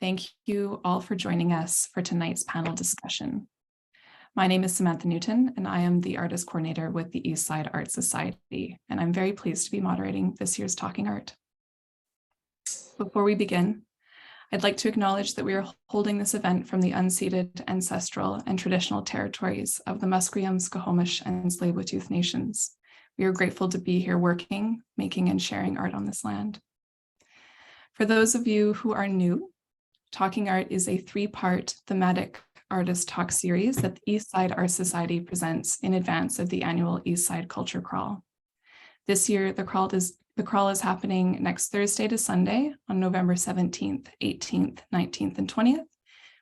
Thank you all for joining us for tonight's panel discussion. My name is Samantha Newton, and I am the Artist Coordinator with the Eastside Art Society, and I'm very pleased to be moderating this year's Talking Art. Before we begin, I'd like to acknowledge that we are holding this event from the unceded ancestral and traditional territories of the Musqueam, Squamish, and Tsleil-Waututh nations. We are grateful to be here working, making, and sharing art on this land. For those of you who are new, Talking Art is a three-part thematic artist talk series that the Eastside Art Society presents in advance of the annual Eastside Culture Crawl. This year, the crawl is happening next Thursday to Sunday on November 17th, 18th, 19th, and 20th.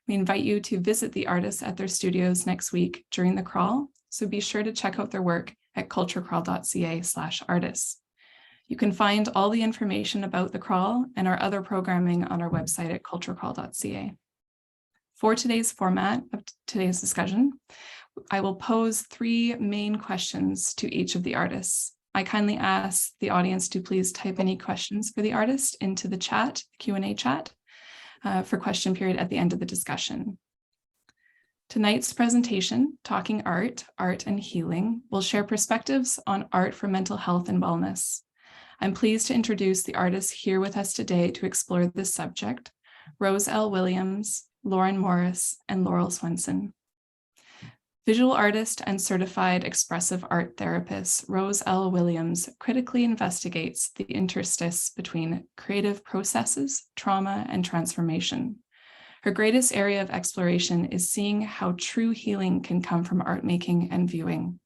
We invite you to visit the artists at their studios next week during the crawl, so be sure to check out their work at culturecrawl.ca/artists. You can find all the information about the crawl and our other programming on our website at culturecrawl.ca. For today's format of today's discussion, I will pose three main questions to each of the artists. I kindly ask the audience to please type any questions for the artist into the chat, Q&A chat, for question period at the end of the discussion. Tonight's presentation, Talking Art, Art and Healing, will share perspectives on art for mental health and wellness. I'm pleased to introduce the artists here with us today to explore this subject: Rose L. Williams, Lauren Morris, and Laurel Swenson. Visual artist and certified expressive art therapist Rose L. Williams critically investigates the interstice between creative processes, trauma, and transformation. Her greatest area of exploration is seeing how true healing can come from art making and viewing.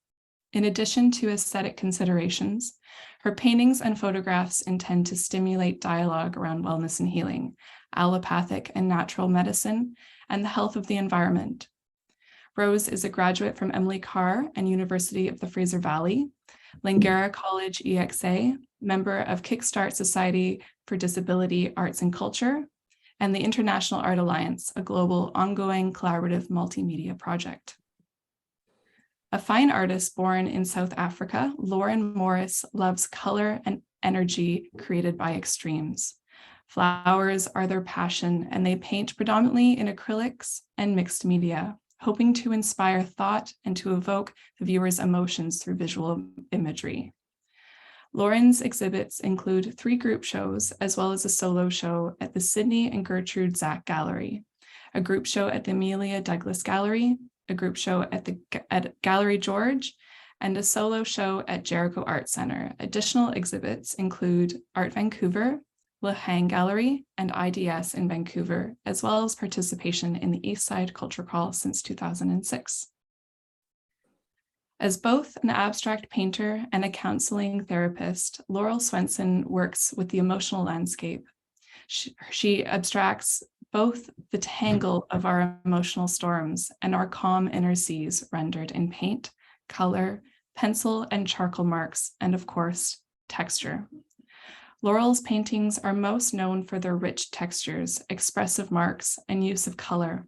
In addition to aesthetic considerations, her paintings and photographs intend to stimulate dialogue around wellness and healing, allopathic and natural medicine, and the health of the environment. Rose is a graduate from Emily Carr and University of the Fraser Valley, Langara College EXA, member of Kickstart Society for Disability Arts and Culture, and the International Art Alliance, a global ongoing collaborative multimedia project. A fine artist born in South Africa, Lauren Morris loves color and energy created by extremes. Flowers are their passion, and they paint predominantly in acrylics and mixed media, hoping to inspire thought and to evoke the viewer's emotions through visual imagery. Lauren's exhibits include 3 group shows, as well as a solo show at the Sydney and Gertrude Zack Gallery, a group show at the Amelia Douglas Gallery, a group show at Gallery George, and a solo show at Jericho Art Center. Additional exhibits include Art Vancouver, La Hang Gallery, and IDS in Vancouver, as well as participation in the Eastside Culture Crawl since 2006. As both an abstract painter and a counseling therapist, Laurel Swenson works with the emotional landscape. She abstracts both the tangle of our emotional storms and our calm inner seas rendered in paint, color, pencil and charcoal marks, and of course, texture. Laurel's paintings are most known for their rich textures, expressive marks, and use of color.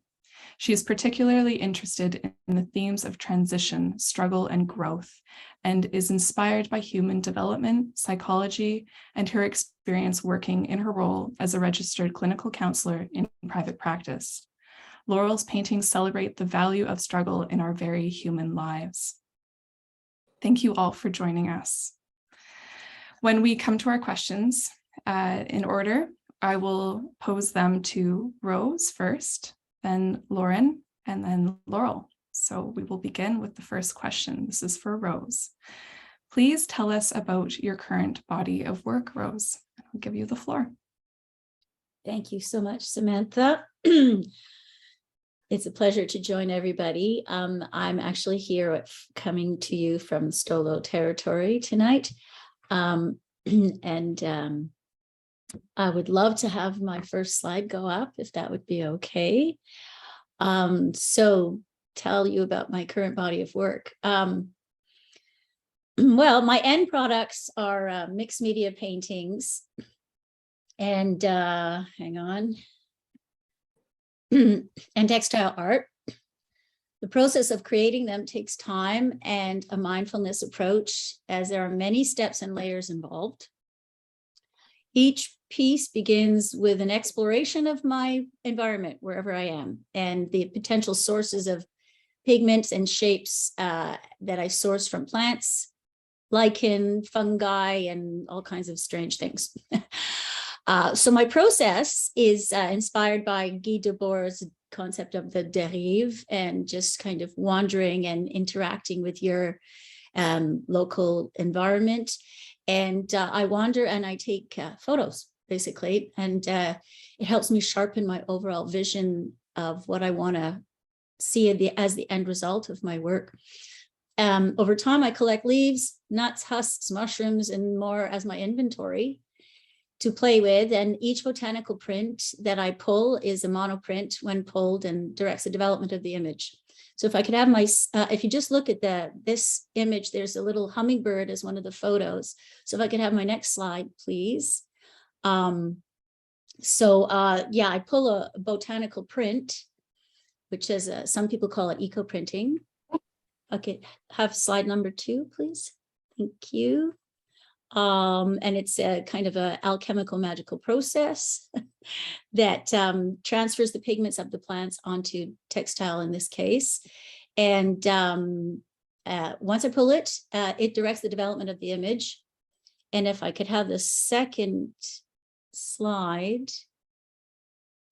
She is particularly interested in the themes of transition, struggle, and growth, and is inspired by human development, psychology, and her experience working in her role as a registered clinical counselor in private practice. Laurel's paintings celebrate the value of struggle in our very human lives. Thank you all for joining us. When we come to our questions, in order, I will pose them to Rose first, then Lauren, and then Laurel. So we will begin with the first question. This is for Rose. Please tell us about your current body of work, Rose. I'll give you the floor. Thank you so much, Samantha. It's a pleasure to join everybody. I'm actually here coming to you from Stolo territory tonight. I would love to have my first slide go up, if that would be okay. So tell you about my current body of work. Well, my end products are mixed media paintings and hang on, and textile art. The process of creating them takes time and a mindfulness approach, as there are many steps and layers involved. Each piece begins with an exploration of my environment, wherever I am, and the potential sources of pigments and shapes that I source from plants, lichen, fungi, and all kinds of strange things. So my process is inspired by Guy Debord's concept of the dérive, and just kind of wandering and interacting with your local environment. And I wander and I take photos, basically, and it helps me sharpen my overall vision of what I want to see as the end result of my work. Over time, I collect leaves, nuts, husks, mushrooms, and more as my inventory to play with. And each botanical print that I pull is a monoprint when pulled, and directs the development of the image. So if I could have my, if you just look at this image, there's a little hummingbird as one of the photos. So if I could have my next slide, please. Yeah, I pull a botanical print, which is some people call it eco printing. Okay, have slide number 2, please. Thank you. And it's a kind of a alchemical magical process that transfers the pigments of the plants onto textile in this case. And once I pull it, it directs the development of the image. And if I could have the second slide.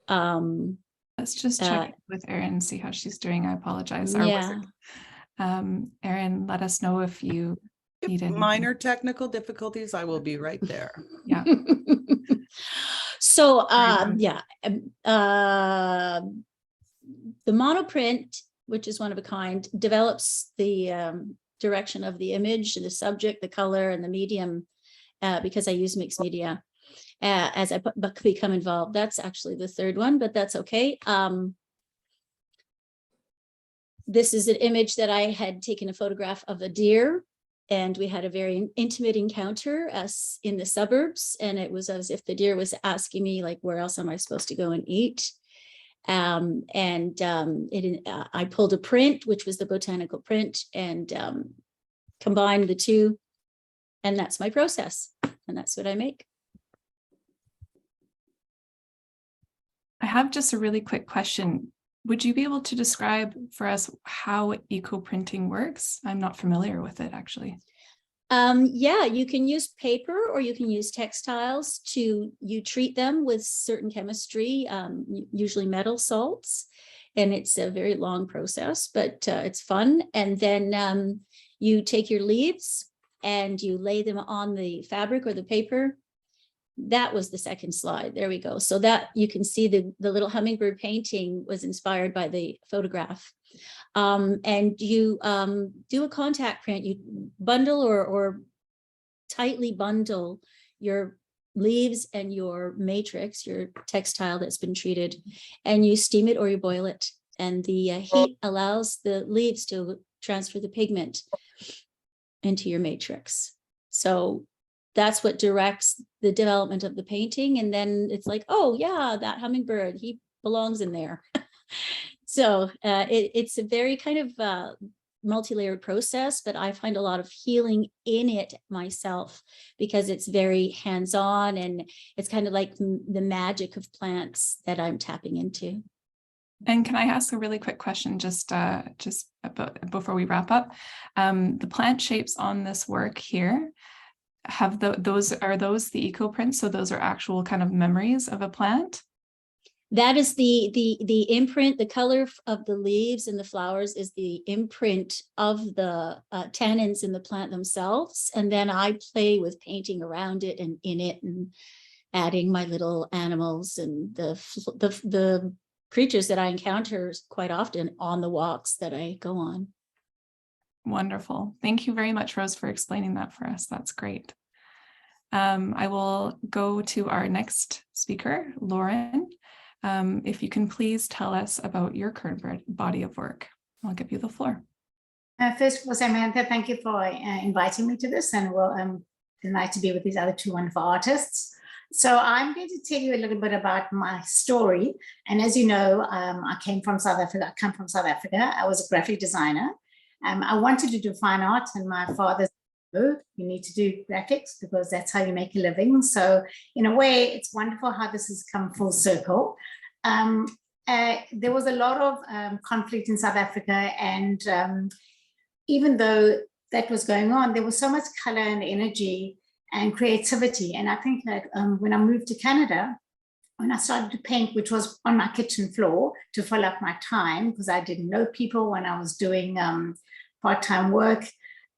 Let's just check with Erin, see how she's doing. I apologize. Our Yeah. wizard. Erin, let us know if you need any minor technical difficulties. I will be right there. Yeah. So yeah, the monoprint, which is one of a kind, develops the direction of the image, the subject, the color, and the medium, because I use mixed media as I become involved. That's actually the third one, but that's okay. This is an image that I had taken a photograph of a deer, and we had a very intimate encounter as in the suburbs. And it was as if the deer was asking me, like, where else am I supposed to go and eat? I pulled a print, which was the botanical print, and combined the two. And that's my process. And that's what I make. I have just a really quick question. Would you be able to describe for us how eco-printing works? I'm not familiar with it, actually. Yeah, you can use paper or you can use textiles you treat them with certain chemistry, usually metal salts, and it's a very long process, but it's fun. And then you take your leaves and you lay them on the fabric or the paper. That was the second slide. There we go. So that you can see the little hummingbird painting was inspired by the photograph. And you do a contact print. You bundle or tightly bundle your leaves and your matrix, your textile that's been treated, and you steam it or you boil it. And the heat allows the leaves to transfer the pigment into your matrix. So that's what directs the development of the painting. And then it's like, oh yeah, that hummingbird, he belongs in there. So it's a very kind of multi-layered process, but I find a lot of healing in it myself because it's very hands-on, and it's kind of like the magic of plants that I'm tapping into. And can I ask a really quick question just before we wrap up? The plant shapes on this work here, are those the eco prints? So those are actual kind of memories of a plant? That is the imprint. The color of the leaves and the flowers is the imprint of the tannins in the plant themselves. And then I play with painting around it and in it, and adding my little animals and the creatures that I encounter quite often on the walks that I go on. Wonderful. Thank you very much, Rose, for explaining that for us. That's great. I will go to our next speaker, Lauren. If you can please tell us about your current body of work. I'll give you the floor. First of all, Samantha, thank you for inviting me to this, and I'm delighted to be with these other two wonderful artists. So I'm going to tell you a little bit about my story. And as you know, I come from South Africa. I was a graphic designer. I wanted to do fine art, and my father's you need to do graphics because that's how you make a living. So in a way, it's wonderful how this has come full circle. There was a lot of conflict in South Africa, and even though that was going on, there was so much color and energy and creativity. And I think that when I moved to Canada, when I started to paint, which was on my kitchen floor to fill up my time, because I didn't know people when I was doing part-time work,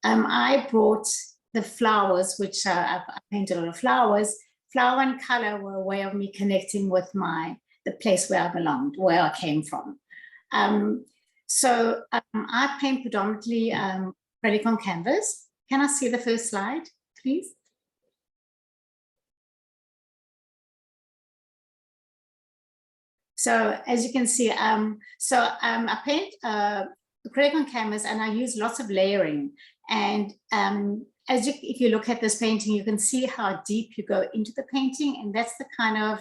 I brought the flowers, which I painted a lot of flowers. Flower and color were a way of me connecting with the place where I belonged, where I came from. So I paint predominantly acrylic on canvas. Can I see the first slide, please? So as you can see, I paint acrylic on canvas, and I use lots of layering. And if you look at this painting, you can see how deep you go into the painting, and that's the kind of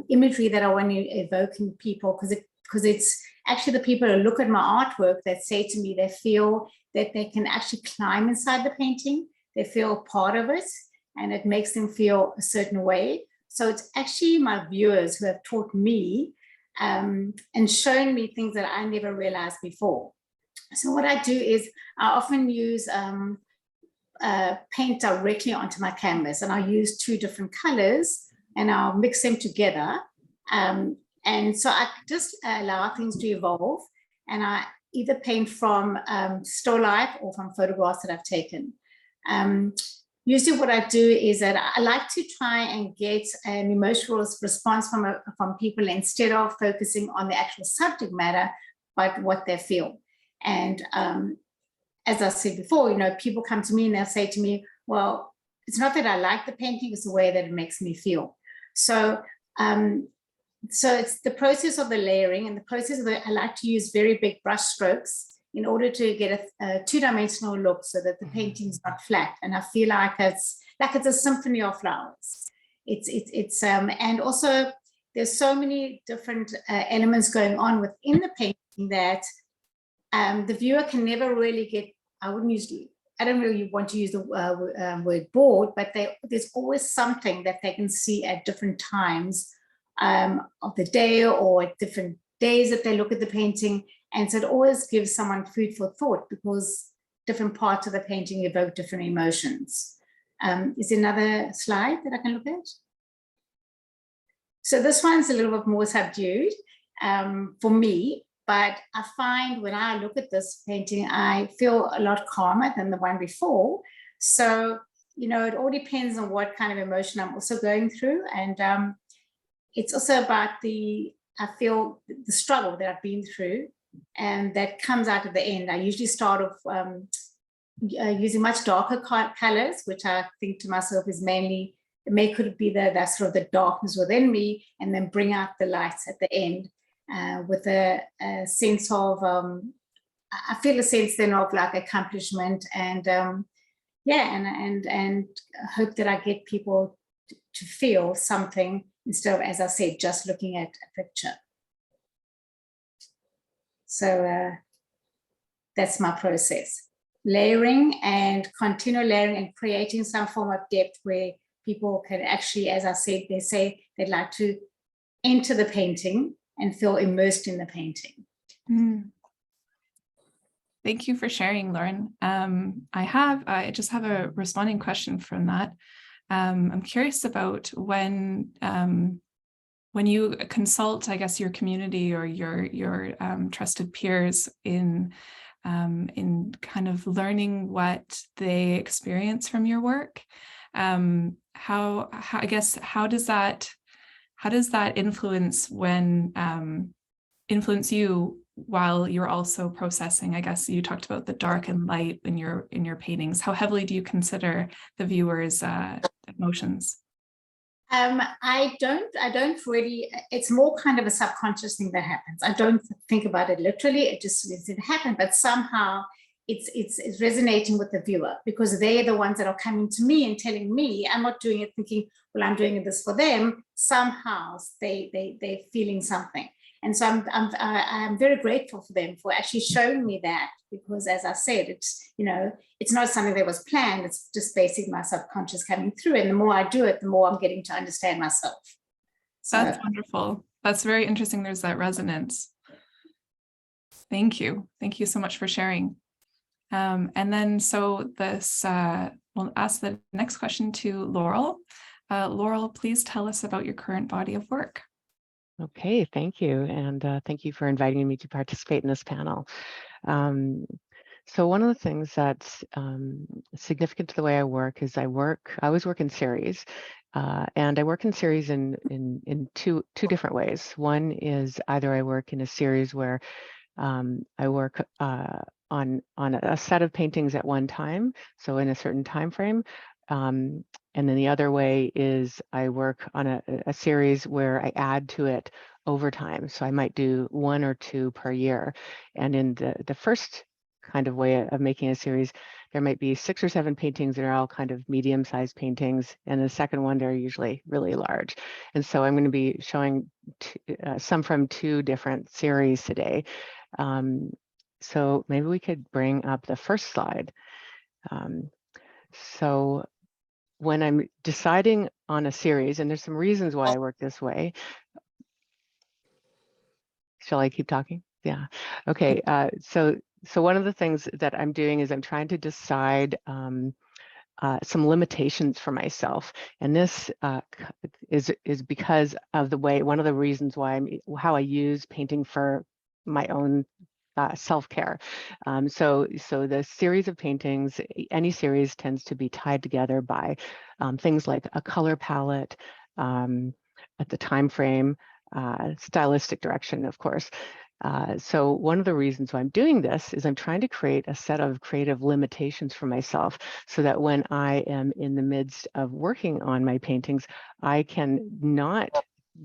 imagery that I want to evoke in people, because it's actually the people who look at my artwork that say to me they feel that they can actually climb inside the painting, they feel part of it, and it makes them feel a certain way. So it's actually my viewers who have taught me and shown me things that I never realized before. So what I do is I often use paint directly onto my canvas, and I use 2 different colors and I'll mix them together. And so I just allow things to evolve, and I either paint from still life or from photographs that I've taken. Usually what I do is that I like to try and get an emotional response from people instead of focusing on the actual subject matter, but what they feel. And as I said before, people come to me and they'll say to me, well, it's not that I like the painting, it's the way that it makes me feel. So it's the process of the layering and the process of I like to use very big brush strokes in order to get a 2-dimensional look, so that the painting is not flat, and I feel like it's a symphony of flowers. And also there's so many different elements going on within the painting that the viewer can never really get. I don't really want to use the word bored, but there's always something that they can see at different times of the day, or at different days that they look at the painting. And so it always gives someone food for thought, because different parts of the painting evoke different emotions. Is there another slide that I can look at? So this one's a little bit more subdued for me, but I find when I look at this painting, I feel a lot calmer than the one before. So, it all depends on what kind of emotion I'm also going through. And it's also about I feel the struggle that I've been through, and that comes out at the end. I usually start off using much darker colors, which I think to myself is mainly, could be that sort of the darkness within me, and then bring out the lights at the end with a sense of, I feel a sense then of like accomplishment, and and hope that I get people to feel something instead of, as I said, just looking at a picture. So that's my process. Layering and continual layering and creating some form of depth where people can actually, as I said, they say they'd like to enter the painting and feel immersed in the painting. Thank you for sharing, Lauren. I just have a responding question from that. I'm curious about when you consult, I guess, your community or your trusted peers in kind of learning what they experience from your work. How does that influence influence you while you're also processing? I guess you talked about the dark and light in your paintings. How heavily do you consider the viewer's emotions? I don't really, it's more kind of a subconscious thing that happens. I don't think about it literally, it happened, but somehow it's resonating with the viewer, because they're the ones that are coming to me and telling me. I'm not doing it thinking, well, I'm doing this for them. Somehow they're feeling something. And so I'm very grateful for them for actually showing me that, because as I said, it's, you know, it's not something that was planned. It's just basically my subconscious coming through. And the more I do it, the more I'm getting to understand myself. So That's wonderful. That's very interesting. There's that resonance. Thank you. Thank you so much for sharing. And then so this, we'll ask the next question to Laurel. Laurel, please tell us about your current body of work. Okay, thank you. And thank you for inviting me to participate in this panel. So one of the things that's significant to the way I work is I always work in series. And I work in series in two different ways. One is either I work in a series where I work on a set of paintings at one time, so in a certain time frame. And then the other way is I work on a series where I add to it over time. So I might do 1 or 2 per year. And in the first kind of way of making a series, there might be 6 or 7 paintings that are all kind of medium-sized paintings. And the second one, they're usually really large. And so I'm going to be showing some from 2 different series today. So maybe we could bring up the first slide. So when I'm deciding on a series, and there's some reasons why I work this way. Shall I keep talking? Yeah. Okay. So one of the things that I'm doing is I'm trying to decide some limitations for myself, and this is because of the way, one of the reasons why how I use painting for my own self-care. So the series of paintings, any series tends to be tied together by things like a color palette, at the time frame, stylistic direction, of course. So one of the reasons why I'm doing this is I'm trying to create a set of creative limitations for myself so that when I am in the midst of working on my paintings, I can not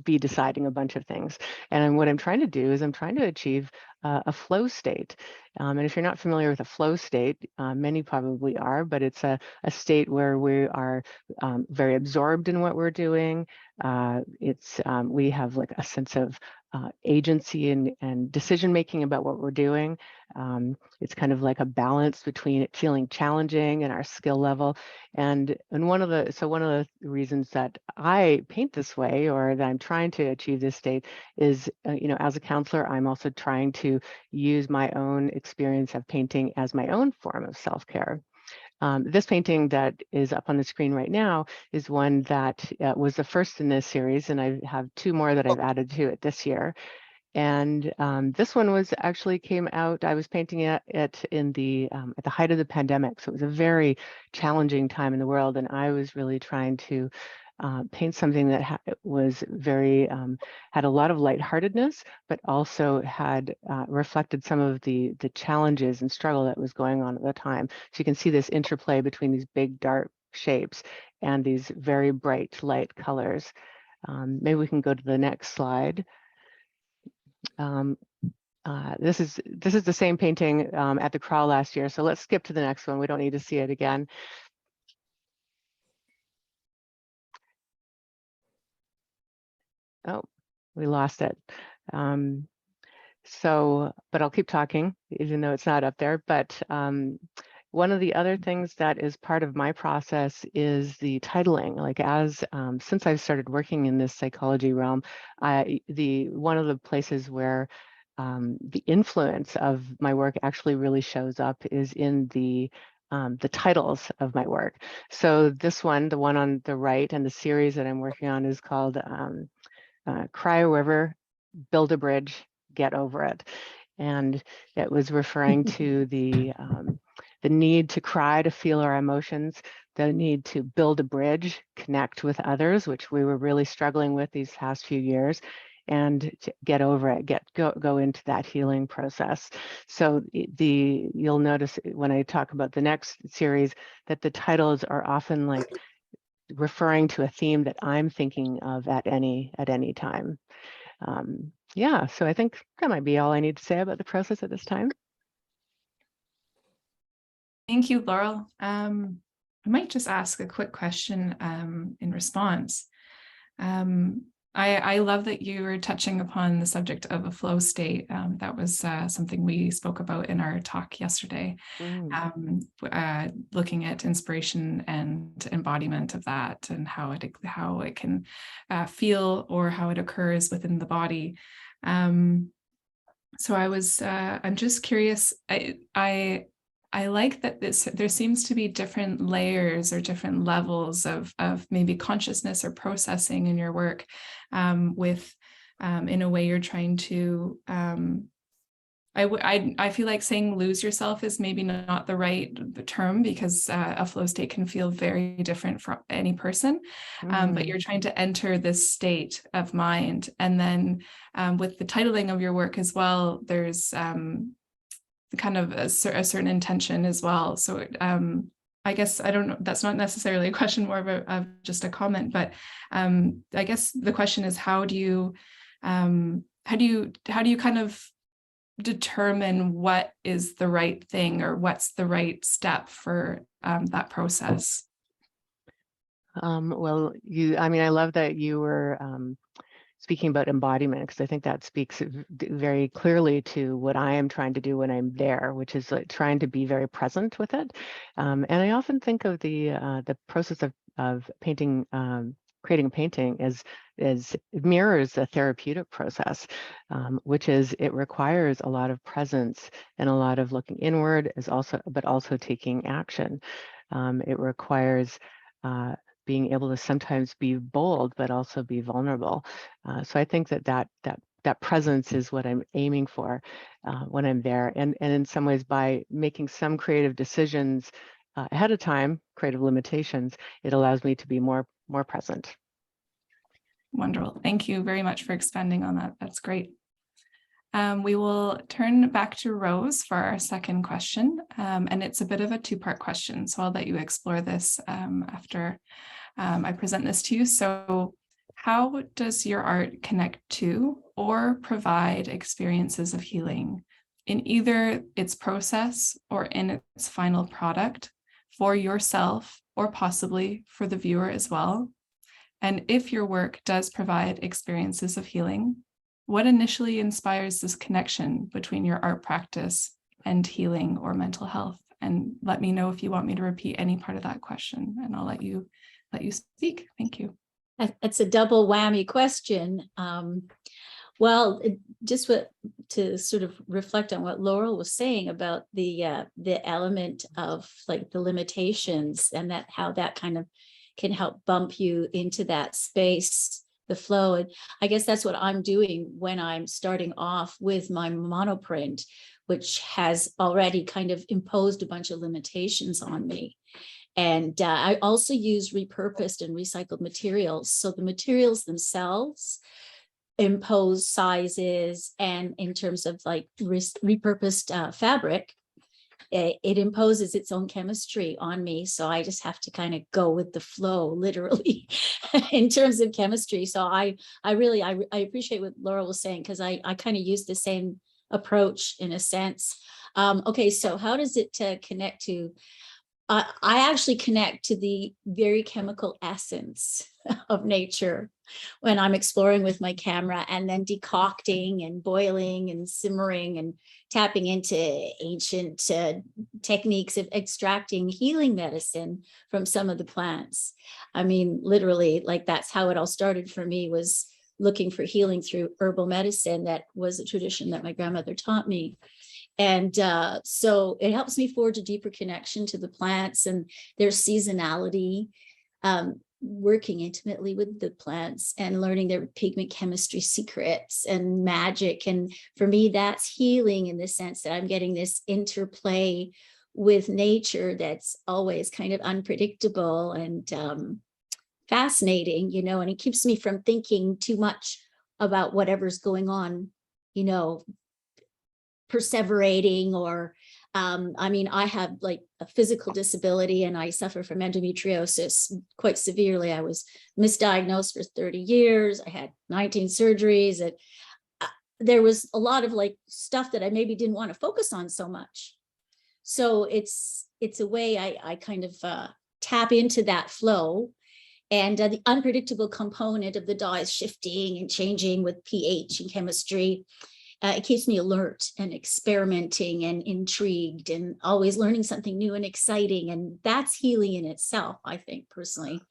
be deciding a bunch of things. And what I'm trying to do is I'm trying to achieve a flow state. And if you're not familiar with a flow state, many probably are, but it's a state where we are very absorbed in what we're doing. We have like a sense of agency and decision making about what we're doing. It's kind of like a balance between it feeling challenging and our skill level. And one of the reasons that I paint this way, or that I'm trying to achieve this state, is as a counselor, I'm also trying to use my own experience of painting as my own form of self-care. This painting that is up on the screen right now is one that was the first in this series, and I have 2 more that I've added to it this year. And this one came out, I was painting it in at the height of the pandemic. So it was a very challenging time in the world. And I was really trying to paint something that was very, had a lot of lightheartedness, but also had reflected some of the challenges and struggle that was going on at the time. So you can see this interplay between these big dark shapes and these very bright light colors. Maybe we can go to the next slide. This is the same painting at the Crawl last year. So let's skip to the next one. We don't need to see it again. Oh, we lost it. But I'll keep talking, even though it's not up there. But one of the other things that is part of my process is the titling. Like since I've started working in this psychology realm, one of the places where the influence of my work actually really shows up is in the titles of my work. So this one, the one on the right, and the series that I'm working on is called Cry a River, Build a Bridge, Get Over It. And it was referring to the need to cry to feel our emotions, the need to build a bridge, connect with others, which we were really struggling with these past few years, and to get over it, go into that healing process. So you'll notice when I talk about the next series that the titles are often like referring to a theme that I'm thinking of at any time. Yeah, so I think that might be all I need to say about the process at this time. Thank you, Laurel. I might just ask a quick question in response. I love that you were touching upon the subject of a flow state. That was something we spoke about in our talk yesterday, looking at inspiration and embodiment of that, and how it can feel, or how it occurs within the body. So I'm just curious. I like that there seems to be different layers or different levels of maybe consciousness or processing in your work, with in a way you're trying to, I feel like saying lose yourself is maybe not the right term, because a flow state can feel very different for any person, but you're trying to enter this state of mind. And then with the titling of your work as well, there's kind of a certain intention as well. So I guess, I don't know, that's not necessarily a question, more of just a comment, but I guess the question is, how do you kind of determine what is the right thing, or what's the right step for that process? Well, I love that you were speaking about embodiment, because I think that speaks very clearly to what I am trying to do when I'm there, which is like trying to be very present with it. And I often think of the process of painting, creating a painting as it mirrors a therapeutic process, which is, it requires a lot of presence and a lot of looking inward, but also taking action. It requires being able to sometimes be bold, but also be vulnerable. So I think that presence is what I'm aiming for when I'm there. And in some ways, by making some creative decisions ahead of time, creative limitations, it allows me to be more present. Wonderful. Thank you very much for expanding on that. That's great. We will turn back to Rose for our second question, and it's a bit of a two-part question, so I'll let you explore this after I present this to you. So, how does your art connect to or provide experiences of healing in either its process or in its final product, for yourself or possibly for the viewer as well? And if your work does provide experiences of healing, what initially inspires this connection between your art practice and healing or mental health? And let me know if you want me to repeat any part of that question, and I'll let you speak. Thank you. It's a double whammy question. Well, to sort of reflect on what Laurel was saying about the element of like the limitations, and that how that kind of can help bump you into that space, the flow. And I guess that's what I'm doing when I'm starting off with my monoprint, which has already kind of imposed a bunch of limitations on me. And I also use repurposed and recycled materials. So the materials themselves impose sizes, and in terms of like repurposed fabric, it imposes its own chemistry on me. So I just have to kind of go with the flow, literally, in terms of chemistry. So I appreciate what Laurel was saying, because I kind of use the same approach in a sense. Okay, so how does it connect to? I actually connect to the very chemical essence of nature when I'm exploring with my camera, and then decocting and boiling and simmering and tapping into ancient techniques of extracting healing medicine from some of the plants. I mean, literally, like that's how it all started for me, was looking for healing through herbal medicine. That was a tradition that my grandmother taught me. And so it helps me forge a deeper connection to the plants and their seasonality, working intimately with the plants and learning their pigment chemistry secrets and magic. And for me, that's healing, in the sense that I'm getting this interplay with nature that's always kind of unpredictable and fascinating, and it keeps me from thinking too much about whatever's going on, perseverating, or I have like a physical disability, and I suffer from endometriosis quite severely. I was misdiagnosed for 30 years. I had 19 surgeries. There was a lot of like stuff that I maybe didn't want to focus on so much. So it's a way I kind of tap into that flow And the unpredictable component of the dyes shifting and changing with pH and chemistry, it keeps me alert and experimenting and intrigued and always learning something new and exciting. And that's healing in itself, I think, personally.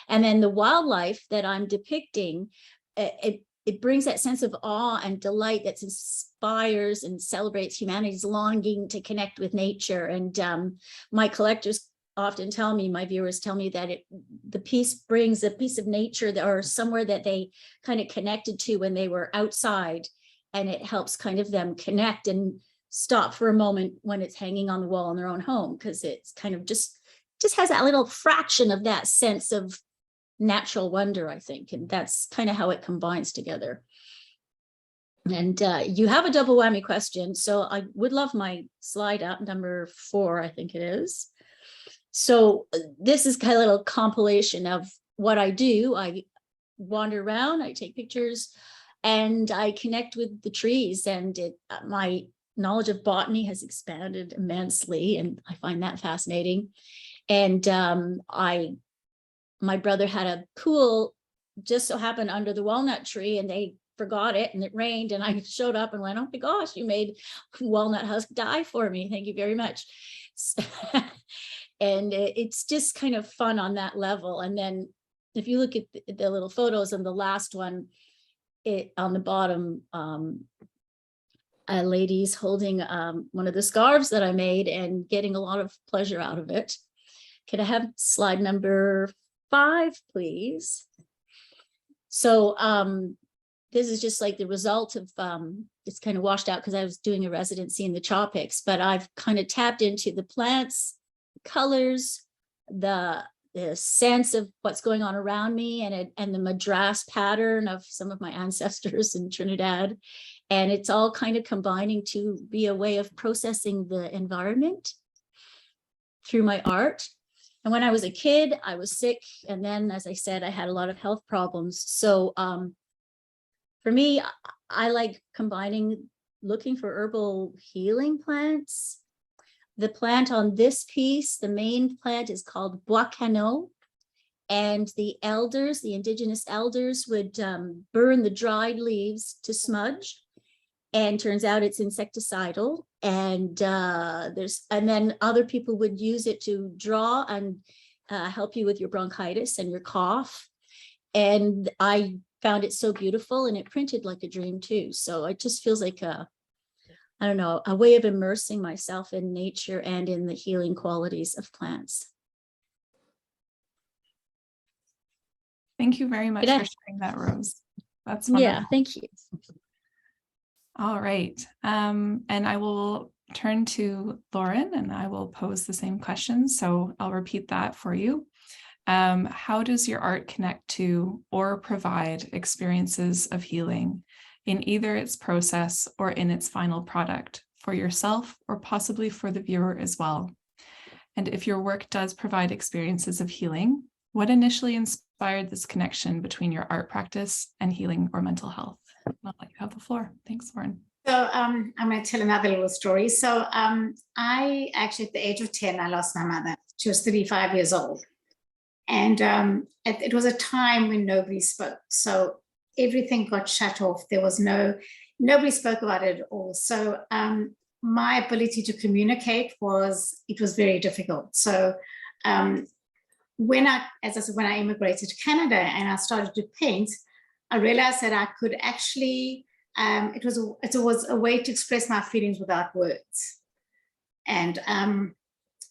And then the wildlife that I'm depicting, it brings that sense of awe and delight that inspires and celebrates humanity's longing to connect with nature. And my collectors often tell me, my viewers tell me that the piece brings a piece of nature or somewhere that they kind of connected to when they were outside. And it helps kind of them connect and stop for a moment when it's hanging on the wall in their own home, because it's kind of just has that little fraction of that sense of natural wonder, I think. And that's kind of how it combines together. And you have a double whammy question. So I would love my slide up, number 4, I think it is. So this is kind of a little compilation of what I do. I wander around, I take pictures, and I connect with the trees, and my knowledge of botany has expanded immensely, and I find that fascinating. And my brother had a pool just so happened under the walnut tree, and they forgot it, and it rained, and I showed up and went, oh my gosh, you made walnut husk dye for me. Thank you very much. And it's just kind of fun on that level. And then if you look at the little photos and the last one, on the bottom, a lady's holding one of the scarves that I made and getting a lot of pleasure out of it. Can I have slide number 5, please? So this is just like the result of, it's kind of washed out because I was doing a residency in the tropics, but I've kind of tapped into the plants, colors, the sense of what's going on around me, and the madras pattern of some of my ancestors in Trinidad. And it's all kind of combining to be a way of processing the environment through my art. And when I was a kid, I was sick. And then, as I said, I had a lot of health problems. So for me, I like combining, looking for herbal healing plants. The plant on this piece, the main plant, is called bois cano, and the elders, the indigenous elders, would burn the dried leaves to smudge, and turns out it's insecticidal. And then other people would use it to draw and help you with your bronchitis and your cough. And I found it so beautiful, and it printed like a dream too. So it just feels like I don't know, a way of immersing myself in nature and in the healing qualities of plants. Thank you very much for sharing that, Rose. That's wonderful. Yeah, thank you. All right. And I will turn to Lauren, and I will pose the same question. So I'll repeat that for you. How does your art connect to or provide experiences of healing in either its process or in its final product for yourself, or possibly for the viewer as well? And if your work does provide experiences of healing, what initially inspired this connection between your art practice and healing or mental health? I'll let you have the floor. Thanks, Lauren. So I'm going to tell another little story. So I actually, at the age of 10, I lost my mother. She was 35 years old. And it was a time when nobody spoke. So everything got shut off. There was nobody spoke about it at all. So my ability to communicate was very difficult. So when I immigrated to Canada and I started to paint, I realized that I could actually, it was a way to express my feelings without words. And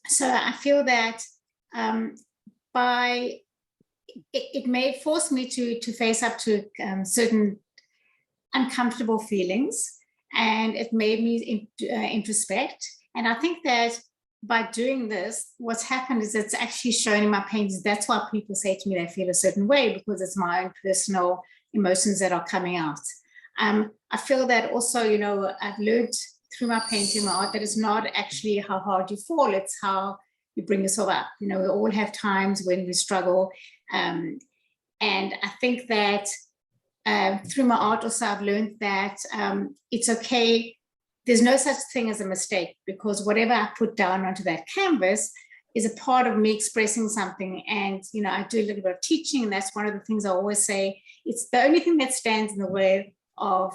so I feel that it may force me to face up to certain uncomfortable feelings, and it made me introspect. And I think that by doing this, what's happened is it's actually shown in my paintings. That's why people say to me they feel a certain way, because it's my own personal emotions that are coming out. I feel that also, I've learned through my painting, my art, that it's not actually how hard you fall, it's how you bring yourself up. We all have times when we struggle. And I think that through my art also, I've learned that it's okay. There's no such thing as a mistake, because whatever I put down onto that canvas, is a part of me expressing something. And, you know, I do a little bit of teaching, and that's one of the things I always say. It's the only thing that stands in the way of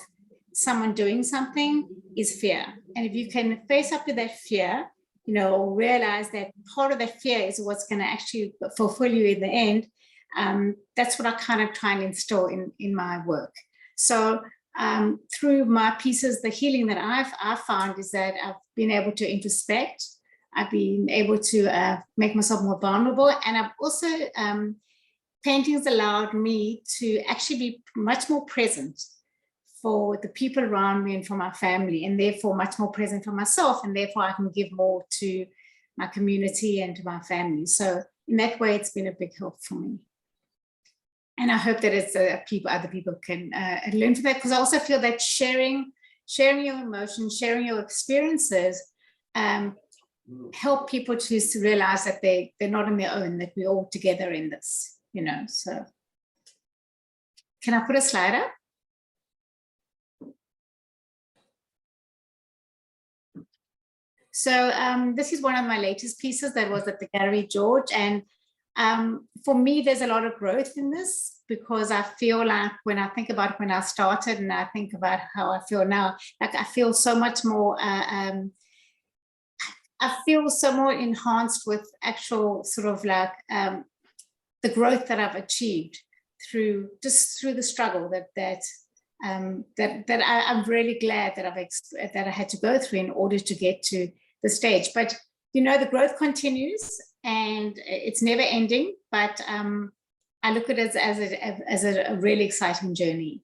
someone doing something is fear. And if you can face up to that fear, you know, realize that part of that fear is what's going to actually fulfill you in the end. That's what I kind of try and instill in my work. So through my pieces, the healing that I've found is that I've been able to introspect. I've been able to make myself more vulnerable. And I've also, paintings allowed me to actually be much more present for the people around me and for my family, and therefore much more present for myself. And therefore I can give more to my community and to my family. So in that way, it's been a big help for me. And I hope that it's other people can learn from that, because I also feel that sharing your emotions, sharing your experiences, help people to realize that they're not on their own, that we're all together in this, you know. So can I put a slide up? So this is one of my latest pieces that was at the Gallery George. And for me, there's a lot of growth in this, because I feel like when I think about when I started and I think about how I feel now, like I feel so much more, I feel so more enhanced with actual sort of like the growth that I've achieved through the struggle that I'm really glad that I had to go through in order to get to the stage. But you know, the growth continues and it's never ending. But I look at it as a really exciting journey.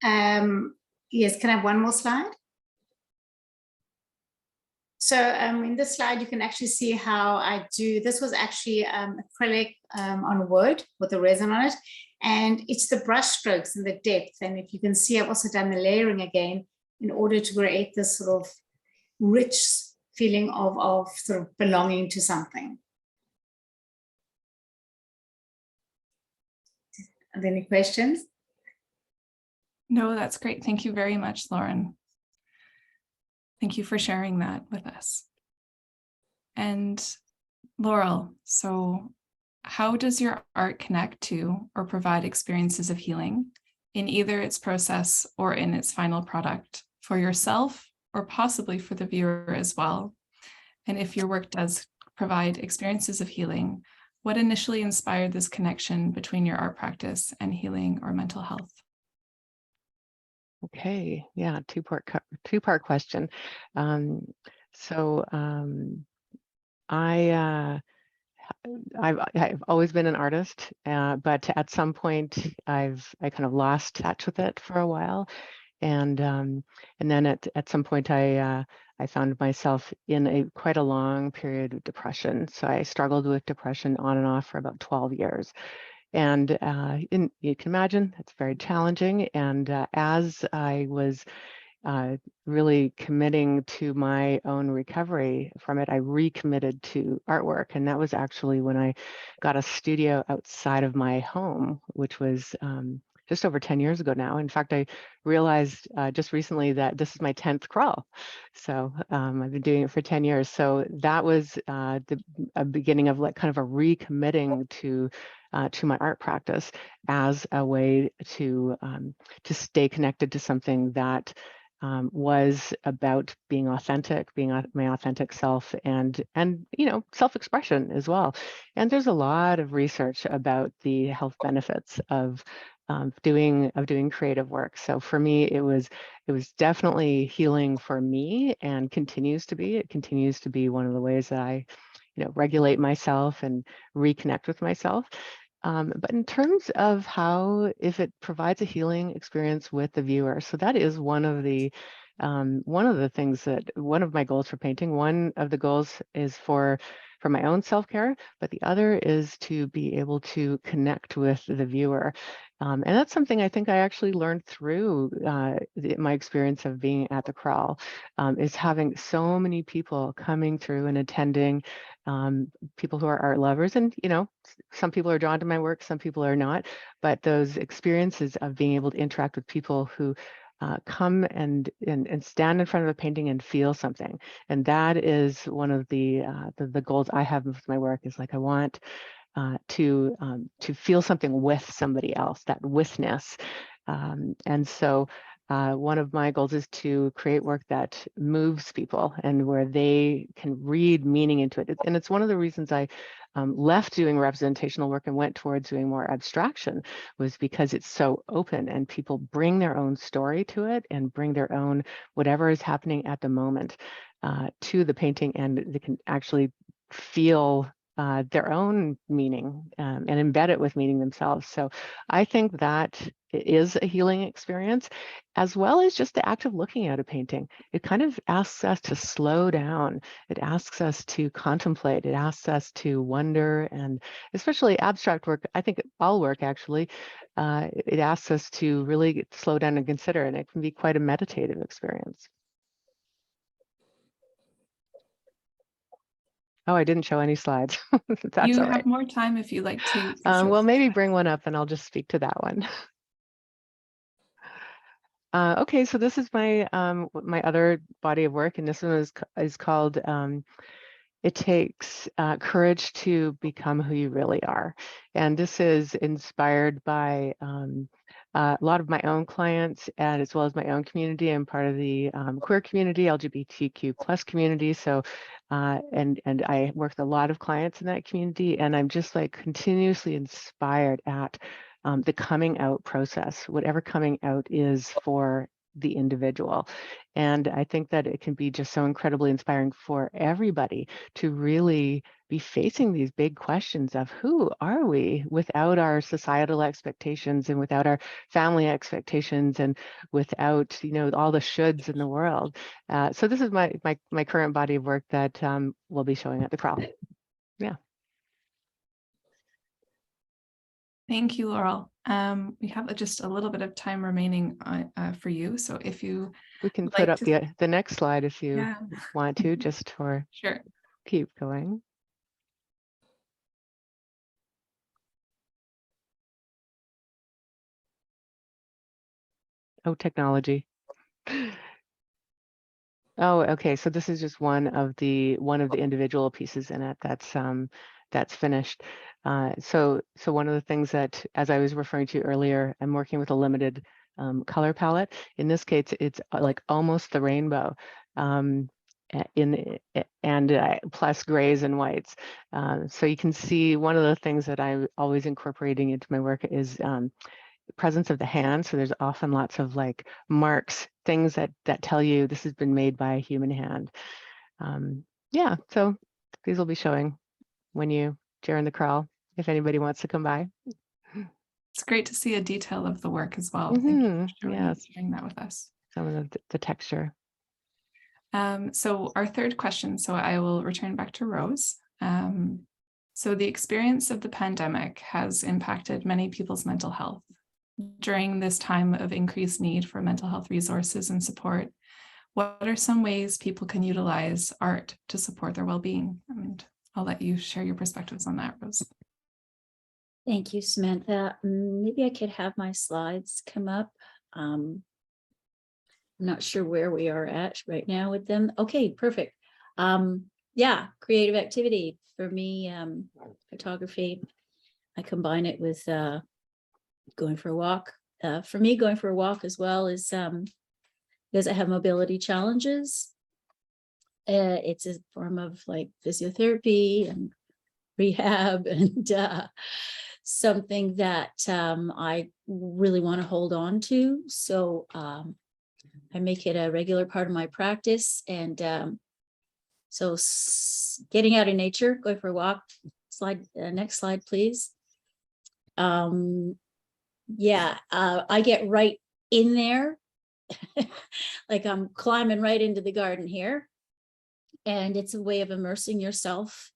Yes, can I have one more slide? So in this slide, you can actually see how I do. This was actually acrylic on wood with a resin on it. And it's the brush strokes and the depth. And if you can see, I've also done the layering again in order to create this sort of rich feeling of sort of belonging to something. Are there any questions? No, that's great. Thank you very much, Lauren. Thank you for sharing that with us. And Laurel, so how does your art connect to or provide experiences of healing in either its process or in its final product for yourself or possibly for the viewer as well? And if your work does provide experiences of healing, what initially inspired this connection between your art practice and healing or mental health? Okay, yeah, two-part question. I've always been an artist, but at some point I kind of lost touch with it for a while, and then at some point I found myself in quite a long period of depression. So I struggled with depression on and off for about 12 years. And you can imagine it's very challenging. And as I was really committing to my own recovery from it, I recommitted to artwork. And that was actually when I got a studio outside of my home, which was just over 10 years ago now. In fact, I realized just recently that this is my 10th crawl. So I've been doing it for 10 years. So that was a beginning of like kind of a recommitting to my art practice as a way to stay connected to something that was about being authentic, being my authentic self, and you know, self-expression as well. And there's a lot of research about the health benefits of doing creative work. So for me, it was definitely healing for me, and continues to be. It continues to be one of the ways that I, you know, regulate myself and reconnect with myself. But in terms of if it provides a healing experience with the viewer, so that is one of the things that, one of my goals for painting. One of the goals is for my own self-care, but the other is to be able to connect with the viewer. And that's something I think I actually learned through my experience of being at the crawl, is having so many people coming through and attending, people who are art lovers. And, you know, some people are drawn to my work, some people are not, but those experiences of being able to interact with people who come and stand in front of a painting and feel something. And that is one of the goals I have with my work, is like I want to feel something with somebody else, that withness. And so one of my goals is to create work that moves people and where they can read meaning into it. And it's one of the reasons I left doing representational work and went towards doing more abstraction, was because it's so open and people bring their own story to it and bring their own whatever is happening at the moment to the painting, and they can actually feel their own meaning and embed it with meaning themselves. So I think that is a healing experience, as well as just the act of looking at a painting. It kind of asks us to slow down. It asks us to contemplate. It asks us to wonder, and especially abstract work, I think all work actually, it asks us to really slow down and consider, and it can be quite a meditative experience. Oh, I didn't show any slides. That's You all right. have more time if you like to. Well, maybe bring one up and I'll just speak to that one. Okay, so this is my my other body of work, and this one is called It Takes Courage to Become Who You Really Are. And this is inspired by a lot of my own clients, and as well as my own community. I'm part of the queer community, LGBTQ plus community. So, and I work with a lot of clients in that community, and I'm just like continuously inspired at the coming out process, whatever coming out is for the individual. And I think that it can be just so incredibly inspiring for everybody to really be facing these big questions of who are we without our societal expectations and without our family expectations and without, you know, all the shoulds in the world. So this is my current body of work that we'll be showing at the crawl. Yeah. Thank you, Laurel. We have just a little bit of time remaining for you. So if you We can would put like up to, the next slide if you yeah, want to, just for sure. keep going. Oh, technology. Oh, okay. So this is just one of the individual pieces in it that's finished. So one of the things that, as I was referring to earlier, I'm working with a limited color palette. In this case, it's like almost the rainbow. Plus grays and whites. So you can see one of the things that I'm always incorporating into my work is presence of the hand. So there's often lots of like marks, things that tell you this has been made by a human hand. Yeah, so these will be showing when you during the crawl, if anybody wants to come by. It's great to see a detail of the work as well. Thank you for Yes, sharing that with us. some of the texture. So our third question, so I will return back to Rose. So the experience of the pandemic has impacted many people's mental health. During this time of increased need for mental health resources and support, what are some ways people can utilize art to support their well-being? And I'll let you share your perspectives on that, Rose. Thank you, Samantha. Maybe I could have my slides come up. I'm not sure where we are at right now with them. Okay, perfect. Yeah, creative activity for me, photography. I combine it with going for a walk. For me, going for a walk as well is because I have mobility challenges. It's a form of like physiotherapy and rehab and something that I really want to hold on to. So I make it a regular part of my practice. And so getting out in nature, going for a walk. Slide, next slide, please. Yeah, I get right in there, like I'm climbing right into the garden here. And it's a way of immersing yourself,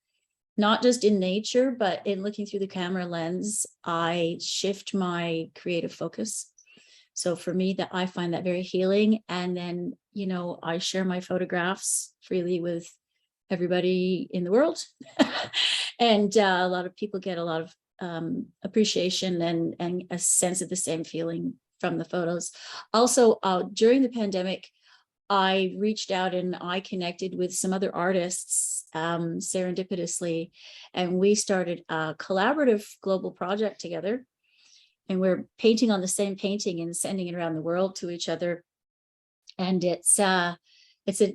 not just in nature, but in looking through the camera lens. I shift my creative focus. So for me, that I find that very healing. And then, you know, I share my photographs freely with everybody in the world. And a lot of people get a lot of appreciation and a sense of the same feeling from the photos. Also, during the pandemic, I reached out and I connected with some other artists serendipitously, and we started a collaborative global project together. And we're painting on the same painting and sending it around the world to each other. And it's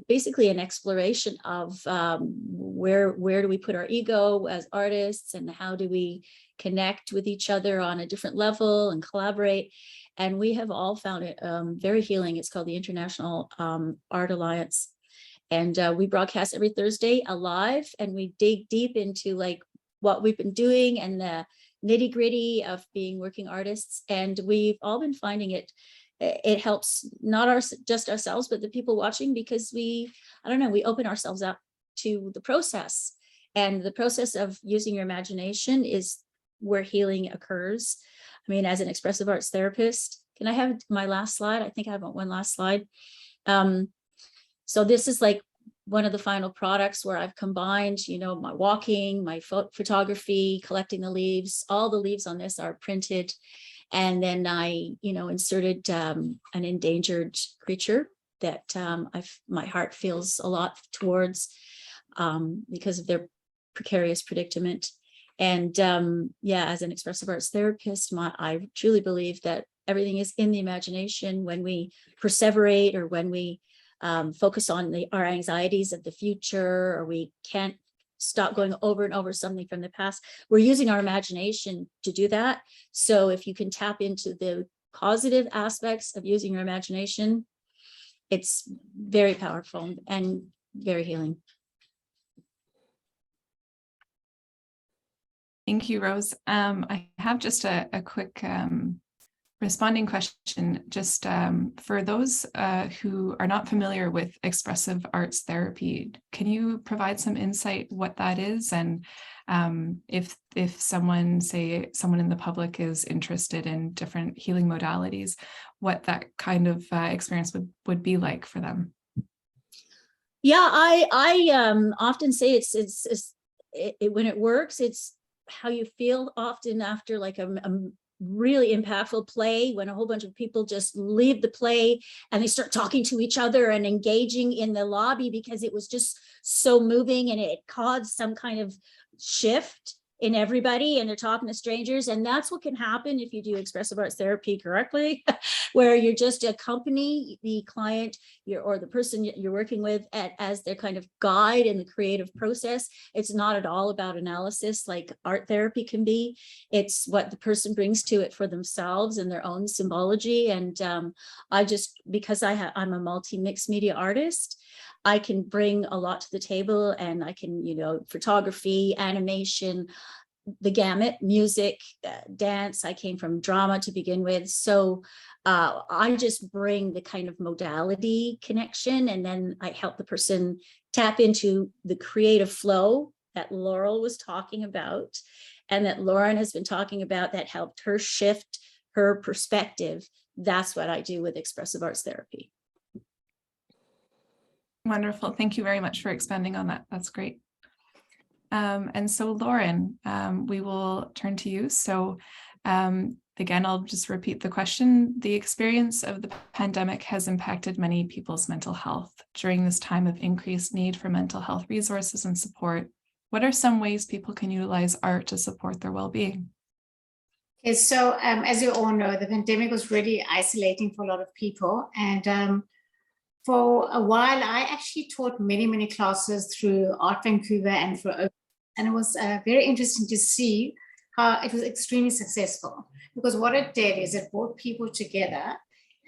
basically an exploration of where do we put our ego as artists, and how do we connect with each other on a different level and collaborate. And we have all found it very healing. It's called the International Art Alliance. And we broadcast every Thursday live, and we dig deep into like what we've been doing and the nitty gritty of being working artists. And we've all been finding it helps not just ourselves, but the people watching, because we open ourselves up to the process. And the process of using your imagination is where healing occurs. I mean, as an expressive arts therapist, can I have my last slide? I think I have one last slide. So this is like one of the final products where I've combined, my walking, my photography, collecting the leaves. All the leaves on this are printed. And then I, inserted an endangered creature that my heart feels a lot towards because of their precarious predicament. And as an expressive arts therapist, I truly believe that everything is in the imagination. When we perseverate, or when we focus on our anxieties of the future, or we can't stop going over and over something from the past, we're using our imagination to do that. So if you can tap into the positive aspects of using your imagination, it's very powerful and very healing. Thank you, Rose. I have just a quick responding question, just for those who are not familiar with expressive arts therapy. Can you provide some insight what that is, and if someone in the public is interested in different healing modalities, what that kind of experience would be like for them? Yeah, I often say it's when it works, it's how you feel often after like a really impactful play, when a whole bunch of people just leave the play and they start talking to each other and engaging in the lobby because it was just so moving, and it caused some kind of shift in everybody, and they're talking to strangers. And that's what can happen if you do expressive arts therapy correctly, where you're just accompany the client or the person you're working with as their kind of guide in the creative process. It's not at all about analysis like art therapy can be. It's what the person brings to it for themselves and their own symbology. And because I'm a multi-mixed media artist, I can bring a lot to the table, and I can, photography, animation, the gamut, music, dance. I came from drama to begin with. So I just bring the kind of modality connection, and then I help the person tap into the creative flow that Laurel was talking about, and that Lauren has been talking about, that helped her shift her perspective. That's what I do with expressive arts therapy. Wonderful. Thank you very much for expanding on that. That's great. And so Lauren, we will turn to you. So again, I'll just repeat the question. The experience of the pandemic has impacted many people's mental health. During this time of increased need for mental health resources and support, what are some ways people can utilize art to support their well-being? Okay, so as you all know, the pandemic was really isolating for a lot of people. And for a while, I actually taught many classes through Art Vancouver and through Open. And it was very interesting to see how it was extremely successful, because what it did is it brought people together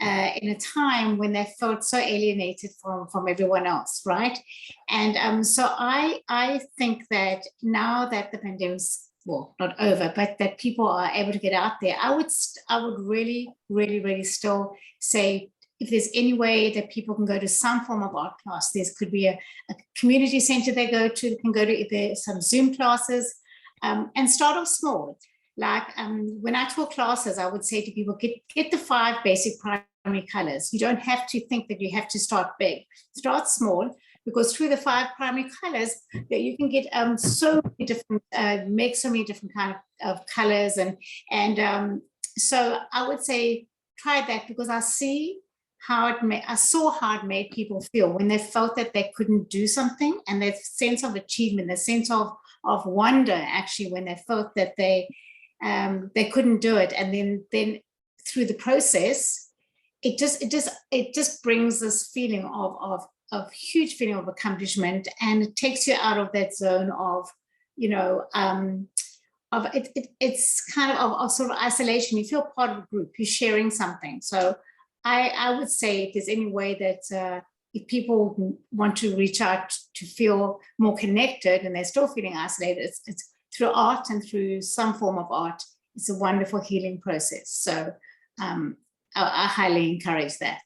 in a time when they felt so alienated from everyone else, right? And so I think that now that the pandemic's, well, not over, but that people are able to get out there, I would really still say, if there's any way that people can go to some form of art class, there could be a community center they go to, can go to, if there's some Zoom classes, and start off small. Like when I taught classes, I would say to people, get the 5 basic primary colors. You don't have to think that you have to start big. Start small, because through the 5 primary colors, that you can get so many different, make so many different kind of colors. And so I would say, tried that because I saw how it made people feel when they felt that they couldn't do something, and that sense of achievement, the sense of wonder, actually, when they felt that they couldn't do it. And then through the process, it just brings this feeling of huge feeling of accomplishment, and it takes you out of that zone of, it's kind of sort of isolation. You feel part of a group, you're sharing something. So I would say, if there's any way that if people want to reach out to feel more connected and they're still feeling isolated, it's through art and through some form of art. It's a wonderful healing process. So I highly encourage that,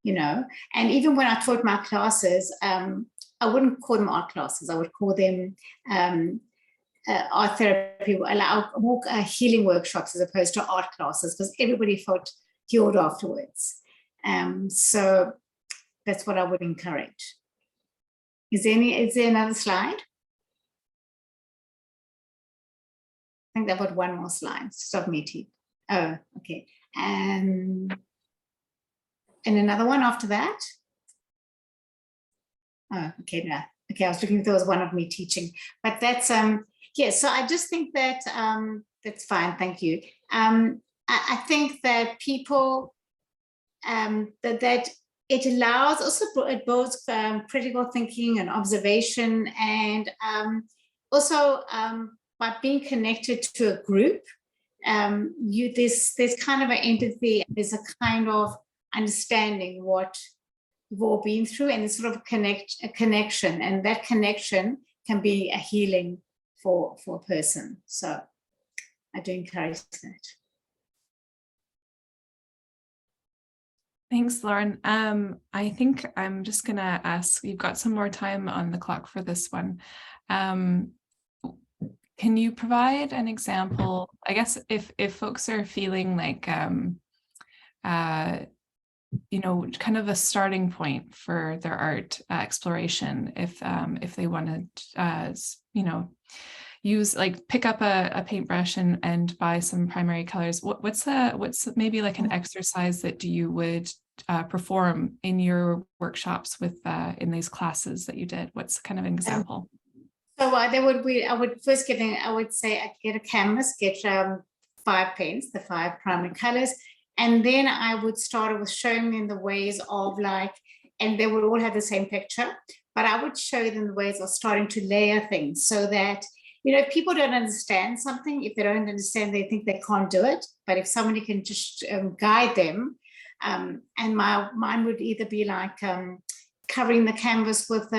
And even when I taught my classes, I wouldn't call them art classes. I would call them art therapy, more healing workshops as opposed to art classes, because everybody felt healed afterwards. So that's what I would encourage. Is there another slide? I think I've got one more slide. Stop meeting. Oh, okay. And another one after that. Oh, okay. No. Okay, I was looking if there was one of me teaching, but that's yeah. So I just think that that's fine. Thank you. I think that people that it allows, also it builds critical thinking and observation, and also by being connected to a group, there's kind of an empathy, there's a kind of understanding what we've all been through, and it's sort of a connection, and that connection can be a healing for a person. So I do encourage that. Thanks, Lauren. I think I'm just going to ask, you've got some more time on the clock for this one. Can you provide an example, I guess, if folks are feeling like, kind of a starting point for their art exploration, if they want to, use, like, pick up a paintbrush and buy some primary colors, what's maybe like an exercise that you would perform in your workshops with in these classes that you did? What's kind of an example? So I would say I'd get a canvas, get 5 paints, the 5 primary colors, and then I would start with showing them the ways of, like, and they would all have the same picture, but I would show them the ways of starting to layer things, so that, if people don't understand something, if they don't understand, they think they can't do it. But if somebody can just guide them, and mine would either be like covering the canvas with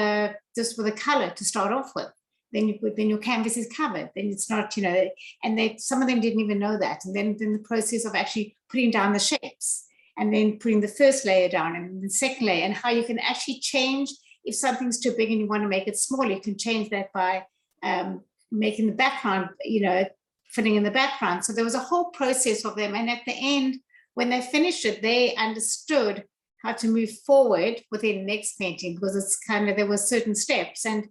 just with a color to start off with. Then your canvas is covered. Then it's not, and some of them didn't even know that. And then the process of actually putting down the shapes, and then putting the first layer down and the second layer, and how you can actually change if something's too big and you want to make it smaller. You can change that by making the background, fitting in the background. So there was a whole process of them. And at the end, when they finished it, they understood how to move forward with their next painting, because it's kind of, there were certain steps, and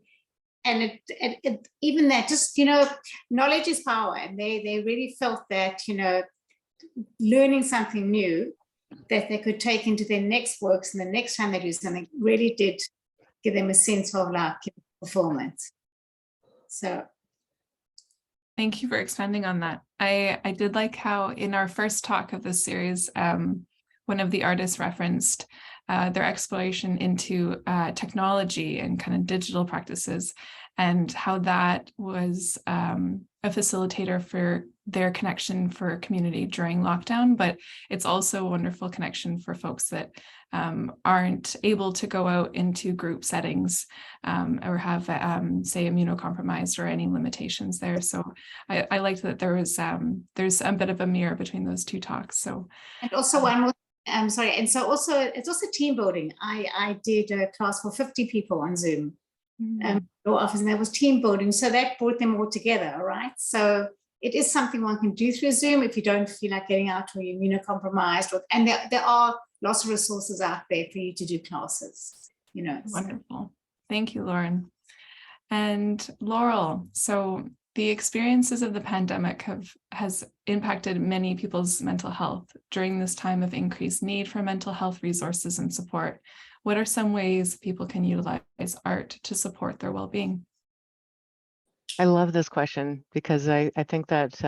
it even that, just, knowledge is power. And they really felt that, learning something new that they could take into their next works, and the next time they do something, really did give them a sense of, like, performance. So thank you for expanding on that. I did like how in our first talk of this series, one of the artists referenced their exploration into technology and kind of digital practices, and how that was a facilitator for their connection for community during lockdown. But it's also a wonderful connection for folks that aren't able to go out into group settings or have, say, immunocompromised or any limitations there. So I liked that there's a bit of a mirror between those two talks. So, and also one more. I'm sorry. And so also, it's also team building. I did a class for 50 people on Zoom. Office, and that was team building. So that brought them all together. All right. So it is something one can do through Zoom if you don't feel like getting out or you're immunocompromised. And there are lots of resources out there for you to do classes. Wonderful. Thank you, Lauren. And Laurel, so the experiences of the pandemic has impacted many people's mental health. During this time of increased need for mental health resources and support, what are some ways people can utilize art to support their well-being? I love this question because I think that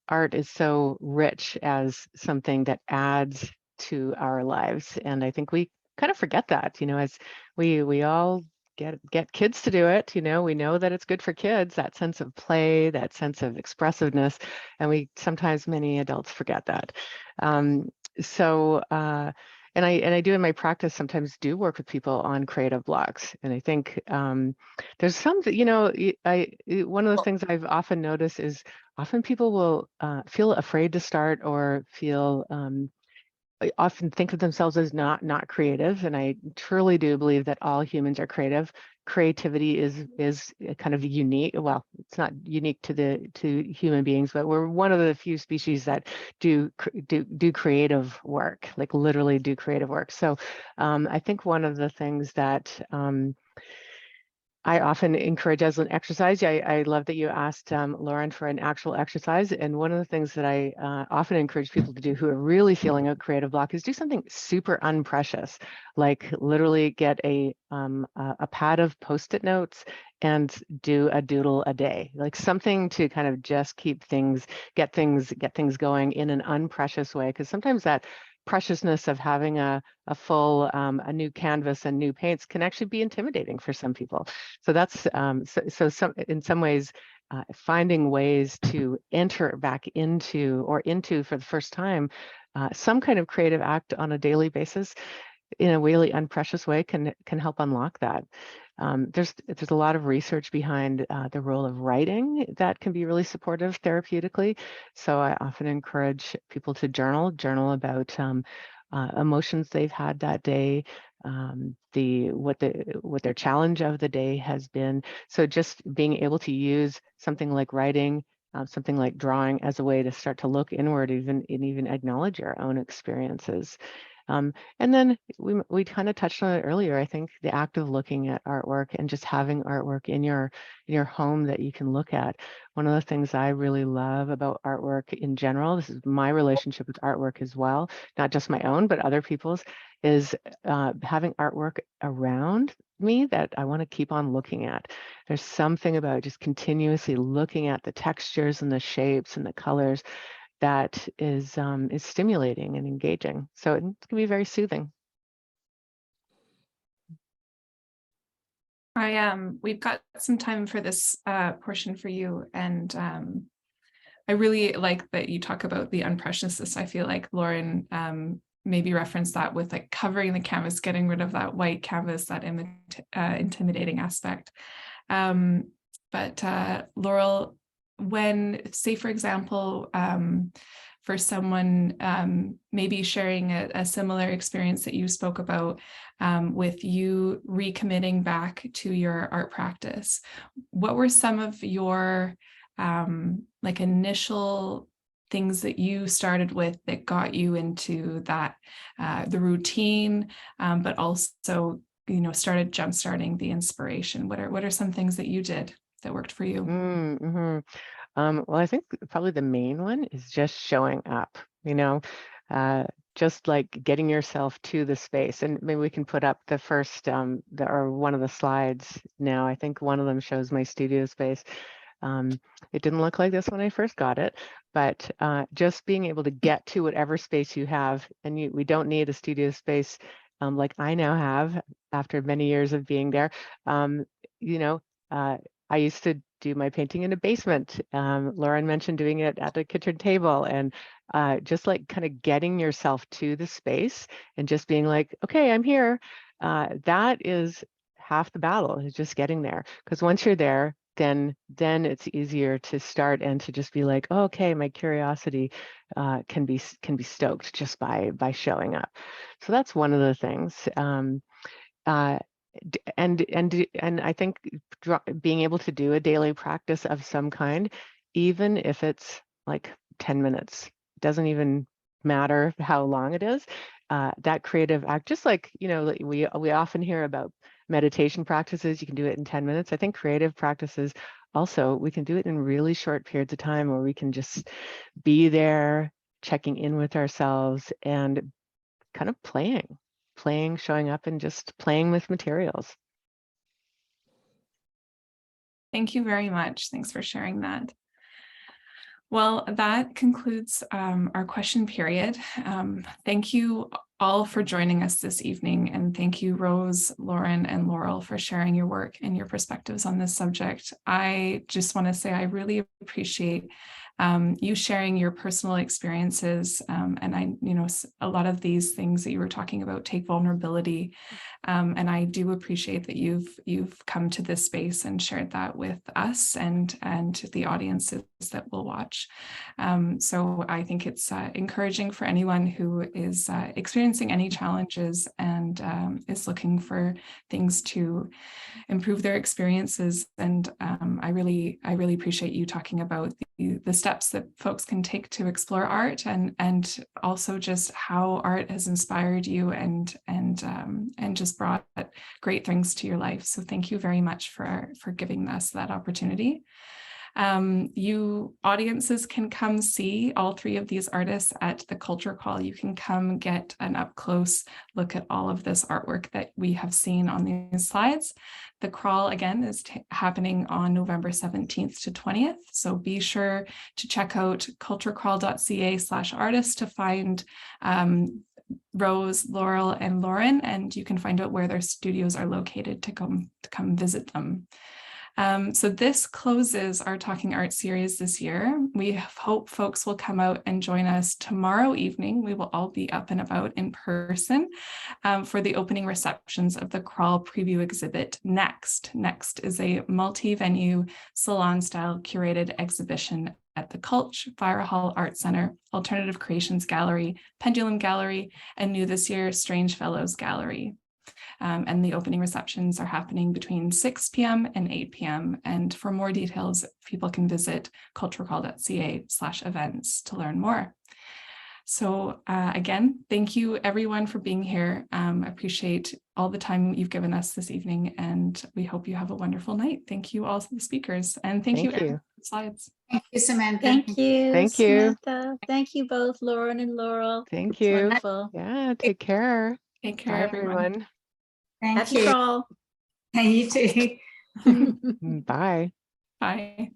art is so rich as something that adds to our lives. And I think we kind of forget that, as we all get kids to do it, we know that it's good for kids, that sense of play, that sense of expressiveness. And sometimes many adults forget that. And I do in my practice sometimes do work with people on creative blocks. And I think there's some, one of the things I've often noticed is often people will feel afraid to start or feel often think of themselves as not creative. And I truly do believe that all humans are creative. Creativity is kind of unique. Well, it's not unique to human beings, but we're one of the few species that do creative work, like literally do creative work. So I think one of the things that I often encourage as an exercise. I love that you asked Lauren for an actual exercise. And one of the things that I often encourage people to do who are really feeling a creative block is do something super unprecious, like literally get a pad of Post-it notes and do a doodle a day, like something to kind of just keep get things going in an unprecious way. Because sometimes that preciousness of having a full a new canvas and new paints can actually be intimidating for some people. So that's some in some ways finding ways to enter back into for the first time some kind of creative act on a daily basis in a really unprecious way can help unlock that. There's a lot of research behind the role of writing that can be really supportive therapeutically. So I often encourage people to journal about emotions they've had that day, what their challenge of the day has been. So just being able to use something like writing, something like drawing as a way to start to look inward, even acknowledge your own experiences. And then we kind of touched on it earlier. I think the act of looking at artwork and just having artwork in your home that you can look at. One of the things I really love about artwork in general, this is my relationship with artwork as well, not just my own, but other people's, is having artwork around me that I want to keep on looking at. There's something about just continuously looking at the textures and the shapes and the colors that is stimulating and engaging. So it can be very soothing. We've got some time for this portion for you, and I really like that you talk about the unpreciousness. I feel like Lauren maybe referenced that with like covering the canvas, getting rid of that white canvas, that intimidating aspect. But Laurel, when, say, for example, for someone maybe sharing a similar experience that you spoke about with you recommitting back to your art practice, what were some of your like initial things that you started with that got you into that, the routine, but also, started jumpstarting the inspiration? What are some things that you did that worked for you? Mm-hmm. Well, I think probably the main one is just showing up, just like getting yourself to the space. And maybe we can put up the first or one of the slides now. I think one of them shows my studio space. It didn't look like this when I first got it, but just being able to get to whatever space you have, and we don't need a studio space like I now have after many years of being there. I used to do my painting in a basement. Lauren mentioned doing it at the kitchen table, and just like kind of getting yourself to the space and just being like, okay, I'm here. That is half the battle, is just getting there. Because once you're there, then it's easier to start and to just be like, oh, okay, my curiosity can be stoked just by showing up. So that's one of the things. And I think being able to do a daily practice of some kind, even if it's like 10 minutes, doesn't even matter how long it is, that creative act, just like, we often hear about meditation practices, you can do it in 10 minutes. I think creative practices also we can do it in really short periods of time where we can just be there, checking in with ourselves and kind of playing, showing up and just playing with materials. Thank you very much. Thanks for sharing that. Well, that concludes our question period. Thank you all for joining us this evening. And thank you, Rose, Lauren, and Laurel for sharing your work and your perspectives on this subject. I just want to say I really appreciate you sharing your personal experiences. And I, a lot of these things that you were talking about take vulnerability. And I do appreciate that you've come to this space and shared that with us and the audiences that will watch. So I think it's encouraging for anyone who is experiencing any challenges and is looking for things to improve their experiences. And I really appreciate you talking about the steps that folks can take to explore art and also just how art has inspired you and just brought great things to your life. So thank you very much for giving us that opportunity. You audiences can come see all three of these artists at the Culture Call. You can come get an up close look at all of this artwork that we have seen on these slides. The crawl again is happening on November 17th to 20th. So be sure to check out culturecrawl.ca/artists to find Rose, Laurel, and Lauren, and you can find out where their studios are located to come visit them. So this closes our Talking Art series this year. We hope folks will come out and join us tomorrow evening. We will all be up and about in person for the opening receptions of the Crawl preview exhibit Next. Next is a multi-venue salon-style curated exhibition at the Culch, Fire Hall Art Center, Alternative Creations Gallery, Pendulum Gallery, and new this year, Strange Fellows Gallery. And the opening receptions are happening between 6 p.m. and 8 p.m. And for more details, people can visit culturecrawl.ca/events to learn more. So again, thank you everyone for being here. I appreciate all the time you've given us this evening, and we hope you have a wonderful night. Thank you all to the speakers, and thank you everyone for the slides. Thank you, Samantha. Thank you. Thank you. Samantha. Thank you both, Lauren and Laurel. Thank It's you. wonderful. Yeah, take care. Take care, Bye, everyone. Thank Happy you. crawl. And you too. Bye. Bye.